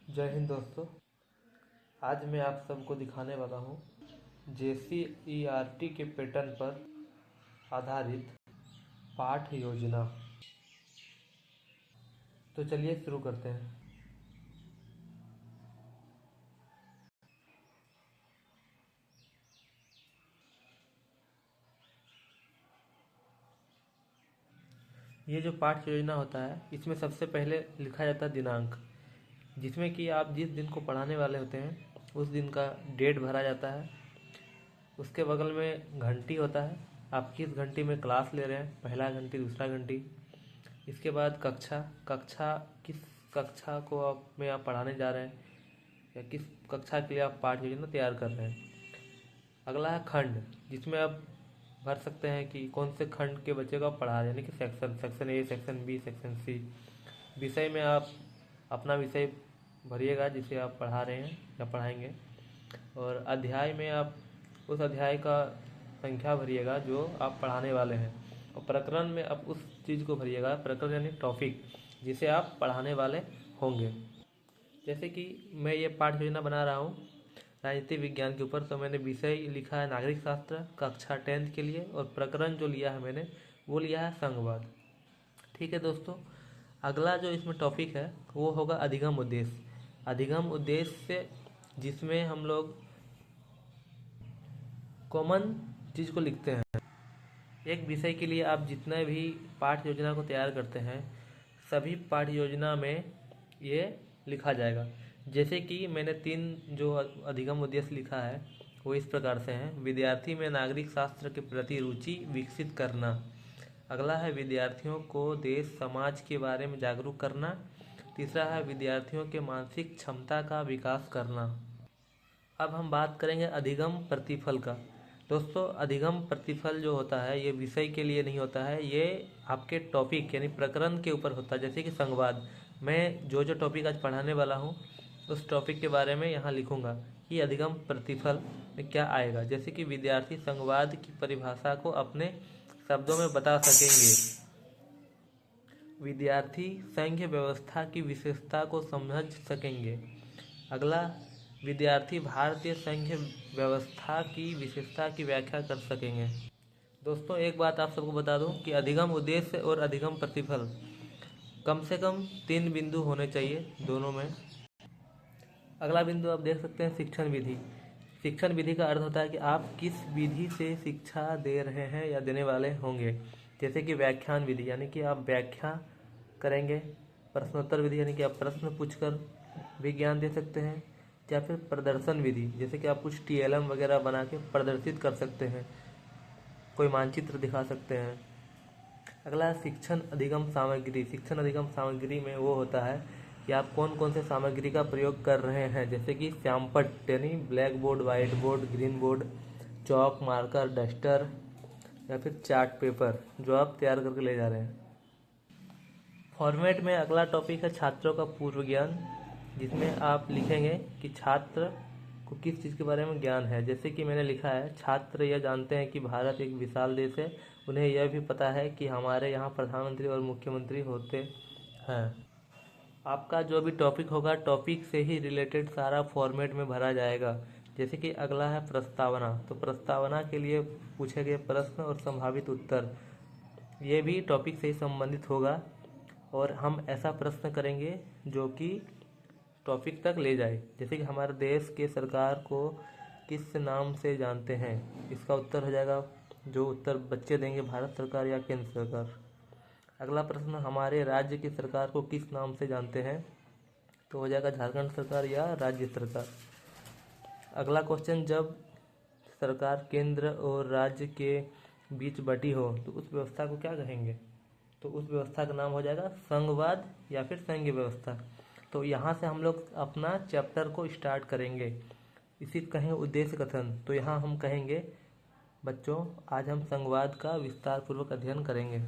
जय हिंद दोस्तों। आज मैं आप सबको दिखाने वाला हूँ JCERT के पैटर्न पर आधारित पाठ योजना। तो चलिए शुरू करते हैं। ये जो पाठ योजना होता है इसमें सबसे पहले लिखा जाता है दिनांक, जिसमें कि आप जिस दिन को पढ़ाने वाले होते हैं उस दिन का डेट भरा जाता है। उसके बगल में घंटी होता है, आप किस घंटी में क्लास ले रहे हैं, पहला घंटी दूसरा घंटी। इसके बाद कक्षा कक्षा किस कक्षा को आप पढ़ाने जा रहे हैं या किस कक्षा के लिए आप पाठ योजना तैयार कर रहे हैं। अगला है खंड, जिसमें आप भर सकते हैं कि कौन से खंड के बच्चे को आप पढ़ा रहे हैं, यानी कि section A, section B, section C. विषय में आप अपना विषय भरिएगा जिसे आप पढ़ा रहे हैं या पढ़ाएंगे। और अध्याय में आप उस अध्याय का संख्या भरिएगा जो आप पढ़ाने वाले हैं। और प्रकरण में आप उस चीज़ को भरिएगा, प्रकरण यानी टॉपिक, जिसे आप पढ़ाने वाले होंगे। जैसे कि मैं ये पाठ योजना बना रहा हूँ राजनीति विज्ञान के ऊपर, तो मैंने विषय लिखा है नागरिक शास्त्र कक्षा 10th के लिए, और प्रकरण जो लिया है मैंने वो लिया है संघवाद। ठीक है दोस्तों, अगला जो इसमें टॉपिक है वो होगा अधिगम उद्देश्य। अधिगम उद्देश्य जिसमें हम लोग कॉमन चीज़ को लिखते हैं। एक विषय के लिए आप जितना भी पाठ योजना को तैयार करते हैं सभी पाठ योजना में ये लिखा जाएगा। जैसे कि मैंने 3 जो अधिगम उद्देश्य लिखा है वो इस प्रकार से हैं। विद्यार्थी में नागरिक शास्त्र के प्रति रुचि विकसित करना। अगला है विद्यार्थियों को देश समाज के बारे में जागरूक करना। तीसरा है विद्यार्थियों के मानसिक क्षमता का विकास करना। अब हम बात करेंगे अधिगम प्रतिफल का। दोस्तों, अधिगम प्रतिफल जो होता है ये विषय के लिए नहीं होता है, ये आपके टॉपिक यानी प्रकरण के ऊपर होता है। जैसे कि संवाद, मैं जो टॉपिक आज पढ़ाने वाला हूँ उस टॉपिक के बारे में यहाँ लिखूँगा कि अधिगम प्रतिफल में क्या आएगा। जैसे कि विद्यार्थी संवाद की परिभाषा को अपने शब्दों में बता सकेंगे। विद्यार्थी संघ व्यवस्था की विशेषता को समझ सकेंगे। अगला, विद्यार्थी भारतीय संघ व्यवस्था की विशेषता की व्याख्या कर सकेंगे। दोस्तों, एक बात आप सबको बता दूं कि अधिगम उद्देश्य और अधिगम प्रतिफल कम से कम 3 बिंदु होने चाहिए दोनों में। अगला बिंदु आप देख सकते हैं शिक्षण विधि। शिक्षण विधि का अर्थ होता है कि आप किस विधि से शिक्षा दे रहे हैं या देने वाले होंगे। जैसे कि व्याख्यान विधि यानी कि आप व्याख्या करेंगे। प्रश्नोत्तर विधि यानी कि आप प्रश्न पूछकर भी ज्ञान दे सकते हैं। या फिर प्रदर्शन विधि, जैसे कि आप कुछ TLM वगैरह बना के प्रदर्शित कर सकते हैं, कोई मानचित्र दिखा सकते हैं। अगला शिक्षण अधिगम सामग्री। शिक्षण अधिगम सामग्री में वो होता है कि आप कौन कौन से सामग्री का प्रयोग कर रहे हैं। जैसे कि श्यामपट्ट यानी blackboard, whiteboard, green board, chalk, marker, duster या फिर चार्ट पेपर जो आप तैयार करके ले जा रहे हैं। फॉर्मेट में अगला टॉपिक है छात्रों का पूर्व ज्ञान, जिसमें आप लिखेंगे कि छात्र को किस चीज़ के बारे में ज्ञान है। जैसे कि मैंने लिखा है, छात्र यह जानते हैं कि भारत एक विशाल देश है। उन्हें यह भी पता है कि हमारे यहाँ प्रधानमंत्री और मुख्यमंत्री होते हैं। आपका जो भी टॉपिक होगा टॉपिक से ही रिलेटेड सारा फॉर्मेट में भरा जाएगा। जैसे कि अगला है प्रस्तावना, तो प्रस्तावना के लिए पूछे गए प्रश्न और संभावित उत्तर ये भी टॉपिक से ही संबंधित होगा। और हम ऐसा प्रश्न करेंगे जो कि टॉपिक तक ले जाए। जैसे कि हमारे देश के सरकार को किस नाम से जानते हैं, इसका उत्तर हो जाएगा, जो उत्तर बच्चे देंगे, भारत सरकार या केंद्र सरकार। अगला प्रश्न, हमारे राज्य की सरकार को किस नाम से जानते हैं, तो हो जाएगा झारखंड सरकार या राज्य सरकार। अगला क्वेश्चन, जब सरकार केंद्र और राज्य के बीच बटी हो तो उस व्यवस्था को क्या कहेंगे, तो उस व्यवस्था का नाम हो जाएगा संघवाद या फिर संघीय व्यवस्था। तो यहाँ से हम लोग अपना चैप्टर को स्टार्ट करेंगे। इसी कहेंगे उद्देश्य कथन, तो यहाँ हम कहेंगे बच्चों आज हम संघवाद का विस्तार पूर्वक अध्ययन करेंगे।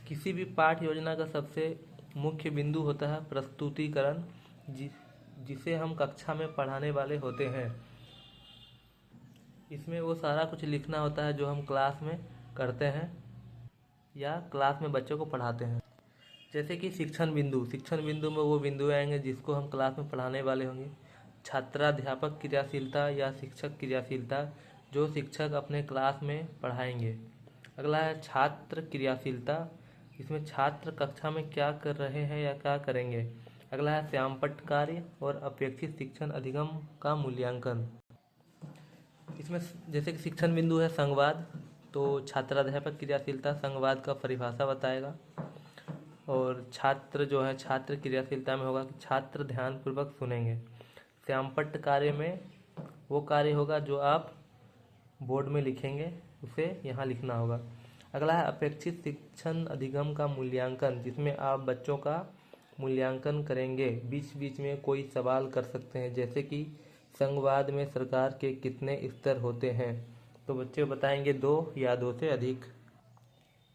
किसी भी पाठ योजना का सबसे मुख्य बिंदु होता है प्रस्तुतिकरण, जिसे हम कक्षा में पढ़ाने वाले होते हैं। इसमें वो सारा कुछ लिखना होता है जो हम क्लास में करते हैं या क्लास में बच्चों को पढ़ाते हैं। जैसे कि शिक्षण बिंदु में वो बिंदु आएंगे जिसको हम क्लास में पढ़ाने वाले होंगे। छात्राध्यापक क्रियाशीलता या शिक्षक क्रियाशीलता, जो शिक्षक अपने क्लास में पढ़ाएंगे। अगला है छात्र क्रियाशीलता, इसमें छात्र कक्षा में क्या कर रहे हैं या क्या करेंगे। अगला है श्यामपट्ट कार्य और अपेक्षित शिक्षण अधिगम का मूल्यांकन। इसमें जैसे कि शिक्षण बिंदु है संवाद, तो छात्राध्यापक क्रियाशीलता संवाद का परिभाषा बताएगा। और छात्र जो है छात्र क्रियाशीलता में होगा कि छात्र ध्यानपूर्वक सुनेंगे। श्यामपट्ट कार्य में वो कार्य होगा जो आप बोर्ड में लिखेंगे, उसे यहाँ लिखना होगा। अगला है अपेक्षित शिक्षण अधिगम का मूल्यांकन, जिसमें आप बच्चों का मूल्यांकन करेंगे। बीच बीच में कोई सवाल कर सकते हैं, जैसे कि संवाद में सरकार के कितने स्तर होते हैं, तो बच्चे बताएंगे 2 या 2 से अधिक।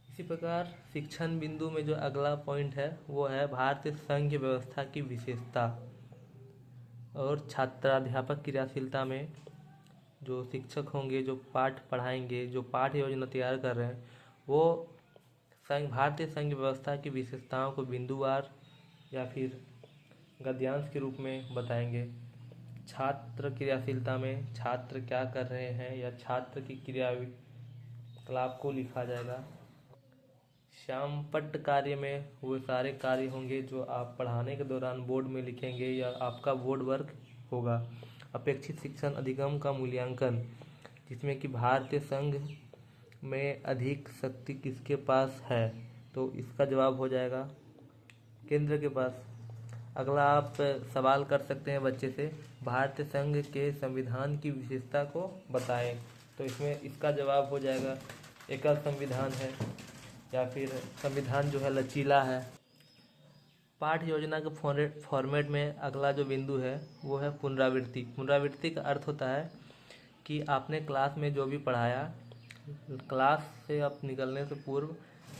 इसी प्रकार शिक्षण बिंदु में जो अगला पॉइंट है वो है भारतीय संघ व्यवस्था की विशेषता। और छात्राध्यापक क्रियाशीलता में जो शिक्षक होंगे, जो पाठ पढ़ाएंगे, जो पाठ योजना तैयार कर रहे हैं, वो भारतीय संघ व्यवस्था की विशेषताओं को बिंदुवार या फिर गद्यांश के रूप में बताएंगे। छात्र क्रियाशीलता में छात्र क्या कर रहे हैं या छात्र की क्रियाकलाप को लिखा जाएगा। श्यामपट्ट कार्य में वो सारे कार्य होंगे जो आप पढ़ाने के दौरान बोर्ड में लिखेंगे या आपका बोर्ड वर्क होगा। अपेक्षित शिक्षण अधिगम का मूल्यांकन, जिसमें कि भारतीय संघ में अधिक शक्ति किसके पास है, तो इसका जवाब हो जाएगा केंद्र के पास। अगला आप सवाल कर सकते हैं बच्चे से, भारतीय संघ के संविधान की विशेषता को बताएं, तो इसमें इसका जवाब हो जाएगा एकल संविधान है या फिर संविधान जो है लचीला है। पाठ योजना के फॉर्मेट में अगला जो बिंदु है वो है पुनरावृत्ति। पुनरावृत्ति का अर्थ होता है कि आपने क्लास में जो भी पढ़ाया, क्लास से आप निकलने से पूर्व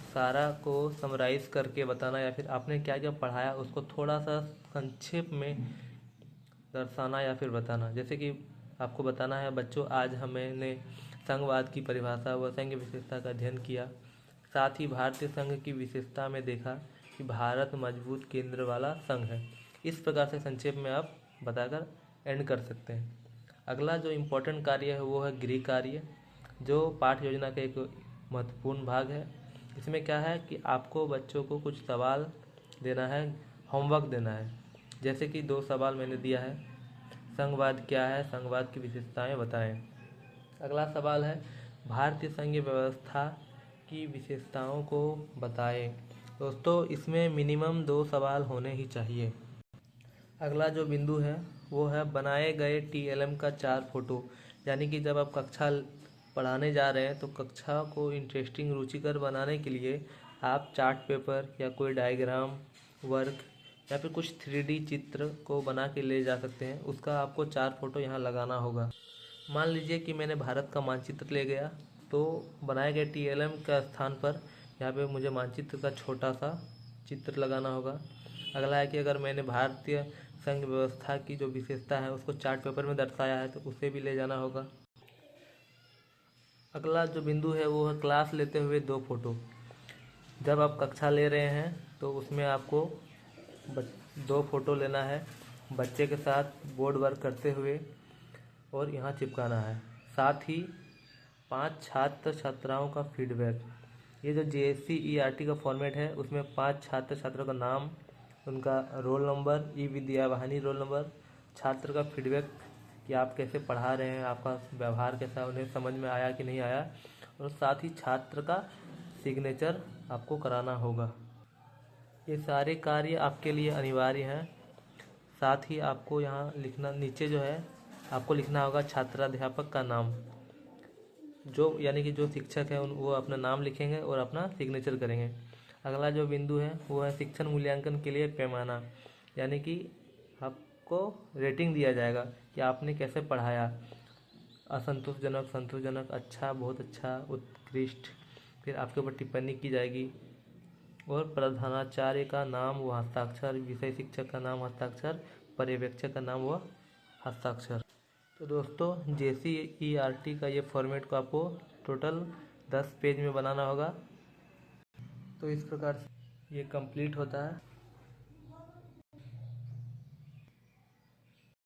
सारा को समराइज करके बताना, या फिर आपने क्या क्या पढ़ाया उसको थोड़ा सा संक्षेप में दर्शाना या फिर बताना। जैसे कि आपको बताना है बच्चों, आज हमने संघवाद की परिभाषा व संघ विशेषता का अध्ययन किया, साथ ही भारतीय संघ की विशेषता में देखा कि भारत मजबूत केंद्र वाला संघ है। इस प्रकार से संक्षेप में आप बताकर एंड कर सकते हैं। अगला जो इम्पोर्टेंट कार्य है वो है गृह कार्य, जो पाठ योजना का एक महत्वपूर्ण भाग है। इसमें क्या है कि आपको बच्चों को कुछ सवाल देना है, होमवर्क देना है। जैसे कि 2 सवाल मैंने दिया है, संघवाद क्या है, संघवाद की विशेषताएं बताएं। अगला सवाल है भारतीय संघ व्यवस्था की विशेषताओं को बताएं। दोस्तों इसमें मिनिमम 2 सवाल होने ही चाहिए। अगला जो बिंदु है वो है बनाए गए TLM का 4 फोटो, यानी कि जब आप कक्षा पढ़ाने जा रहे हैं तो कक्षा को इंटरेस्टिंग रुचिकर बनाने के लिए आप चार्ट पेपर या कोई डायग्राम वर्क या फिर कुछ 3D चित्र को बना के ले जा सकते हैं। उसका आपको 4 फोटो यहाँ लगाना होगा। मान लीजिए कि मैंने भारत का मानचित्र ले गया, तो बनाए गए TLM का स्थान पर यहाँ पे मुझे मानचित्र का छोटा सा चित्र लगाना होगा। अगला है कि अगर मैंने भारतीय संघ व्यवस्था की जो विशेषता है उसको चार्ट पेपर में दर्शाया है तो उसे भी ले जाना होगा। अगला जो बिंदु है वो है क्लास लेते हुए 2 फोटो। जब आप कक्षा ले रहे हैं तो उसमें आपको 2 फोटो लेना है, बच्चे के साथ बोर्ड वर्क करते हुए, और यहाँ चिपकाना है। साथ ही 5 छात्र छात्राओं का फीडबैक। ये जो JSC-ERT का फॉर्मेट है उसमें 5 छात्र छात्राओं का नाम, उनका roll number, Vidyavahini roll number, छात्र का फीडबैक कि आप कैसे पढ़ा रहे हैं, आपका व्यवहार कैसा, उन्हें समझ में आया कि नहीं आया, और साथ ही छात्र का सिग्नेचर आपको कराना होगा। ये सारे कार्य आपके लिए अनिवार्य हैं। साथ ही आपको यहाँ लिखना, नीचे जो है आपको लिखना होगा छात्राध्यापक का नाम, जो यानी कि जो शिक्षक है वो अपना नाम लिखेंगे और अपना सिग्नेचर करेंगे। अगला जो बिंदु है वो है शिक्षण मूल्यांकन के लिए पैमाना, यानी कि आपको रेटिंग दिया जाएगा कि आपने कैसे पढ़ाया, असंतोषजनक, संतोषजनक, अच्छा, बहुत अच्छा, उत्कृष्ट। फिर आपके ऊपर टिप्पणी की जाएगी, और प्रधानाचार्य का नाम व हस्ताक्षर, विषय शिक्षक का नाम हस्ताक्षर, पर्यवेक्षक का नाम व हस्ताक्षर। तो दोस्तों JSC-ERT का ये फॉर्मेट को आपको टोटल 10 पेज में बनाना होगा। तो इस प्रकार से ये कंप्लीट होता है।